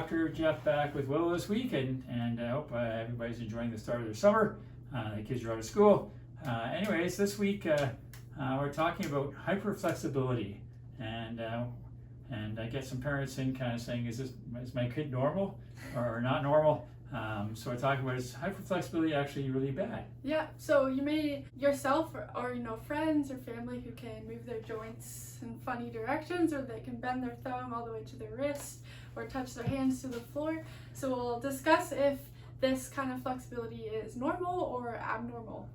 Dr. Jeff back with Willow this week, and I hope everybody's enjoying the start of their summer. The kids are out of school. Anyways, this week we're talking about hyperflexibility, and I get some parents in kind of saying, is my kid normal or not normal? So we're talking about, is hyperflexibility actually really bad? Yeah, so you may yourself or friends or family who can move their joints in funny directions, or they can bend their thumb all the way to their wrist or touch their hands to the floor. So we'll discuss if this kind of flexibility is normal or abnormal.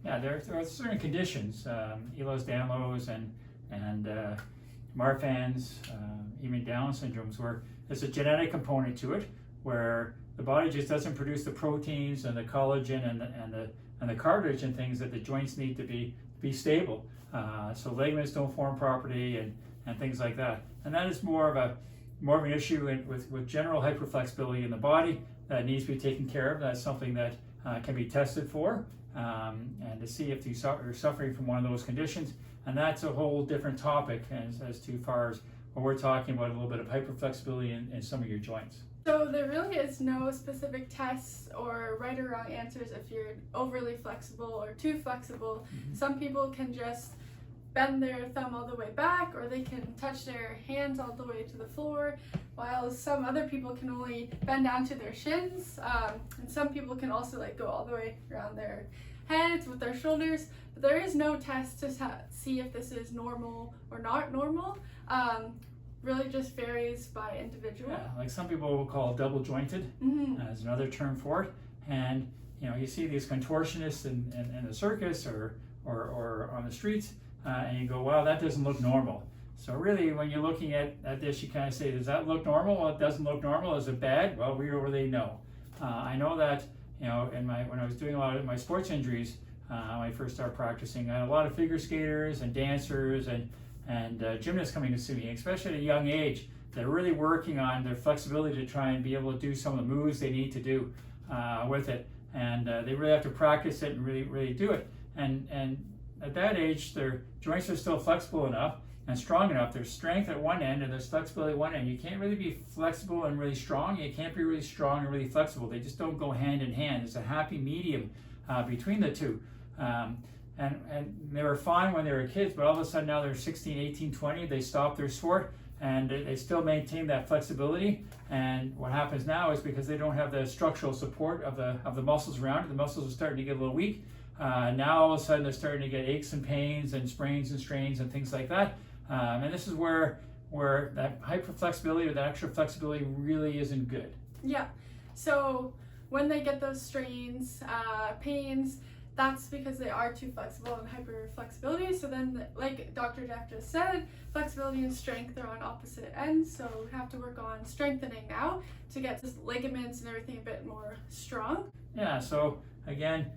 Yeah, there are certain conditions, Ehlers-Danlos and Marfan's, even Down syndromes, where there's a genetic component to it, where the body just doesn't produce the proteins and the collagen and the cartilage and things that the joints need to be stable. So ligaments don't form properly and things like that. And that is more of an issue with general hyperflexibility in the body that needs to be taken care of. That's something that can be tested for, and to see if you're suffering from one of those conditions. And that's a whole different topic as to far as what we're talking about, a little bit of hyperflexibility in some of your joints. So there really is no specific tests or right or wrong answers if you're overly flexible or too flexible. Mm-hmm. Some people can just bend their thumb all the way back, or they can touch their hands all the way to the floor, while some other people can only bend down to their shins, and some people can also go all the way around their heads with their shoulders. But there is no test to see if this is normal or not normal. Really just varies by individual. Yeah, like some people will call it double jointed, as another term for it. And you see these contortionists in the circus or on the streets, and you go, wow, that doesn't look normal. So really, when you're looking at this, you kind of say, does that look normal? Well, it doesn't look normal. Is it bad? Well, we don't really know. I know that when I was doing a lot of my sports injuries, when I first started practicing, I had a lot of figure skaters and dancers and gymnasts coming to see me, especially at a young age. They're really working on their flexibility to try and be able to do some of the moves they need to do with it, and they really have to practice it and really do it. And at that age, their joints are still flexible enough and strong enough. There's strength at one end and there's flexibility at one end. You can't really be flexible and really strong. You can't be really strong and really flexible. They just don't go hand in hand. There's a happy medium between the two. And they were fine when they were kids, but all of a sudden now they're 16, 18, 20, they stop their sport and they still maintain that flexibility. And what happens now is, because they don't have the structural support of the muscles around it, the muscles are starting to get a little weak. Now all of a sudden they're starting to get aches and pains and sprains and strains and things like that. And this is where that hyperflexibility or that extra flexibility really isn't good. Yeah, so when they get those strains, pains, that's because they are too flexible and hyperflexibility. So then, like Dr. Jeff just said, flexibility and strength are on opposite ends. So we have to work on strengthening now to get the ligaments and everything a bit more strong. Yeah, so again,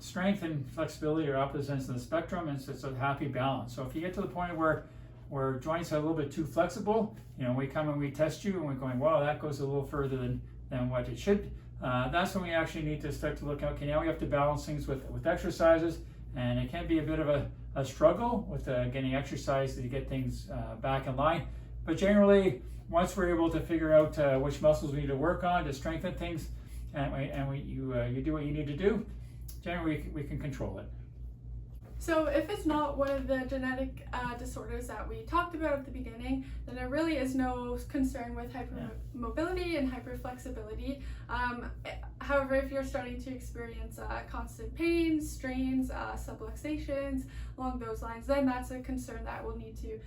strength and flexibility are opposite ends of the spectrum, and it's a happy balance. So if you get to the point where joints are a little bit too flexible, we come and we test you and we're going, wow, that goes a little further than what it should. That's when we actually need to start to look at, okay, now we have to balance things with exercises, and it can be a bit of a struggle with getting exercise to get things back in line. But generally, once we're able to figure out which muscles we need to work on to strengthen things, and you do what you need to do, generally we can control it. So if it's not one of the genetic disorders that we talked about at the beginning, then there really is no concern with hypermobility and hyperflexibility. However, if you're starting to experience constant pains, strains, subluxations, along those lines, then that's a concern that we'll need to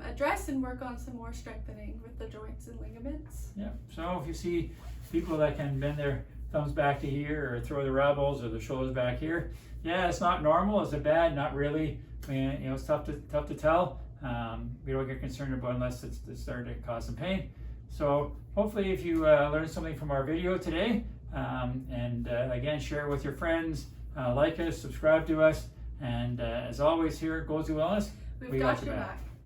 address and work on some more strengthening with the joints and ligaments. Yeah, so if you see people that can bend their thumbs back to here or throw their elbows or their shoulders back here, yeah, it's not normal. Is it bad? Not really. I mean, it's tough to tell. We don't get concerned about unless it's starting to cause some pain. So hopefully, if you learned something from our video today, and again, share it with your friends, like us, subscribe to us, and as always, here at Goals to Wellness, We've got your back.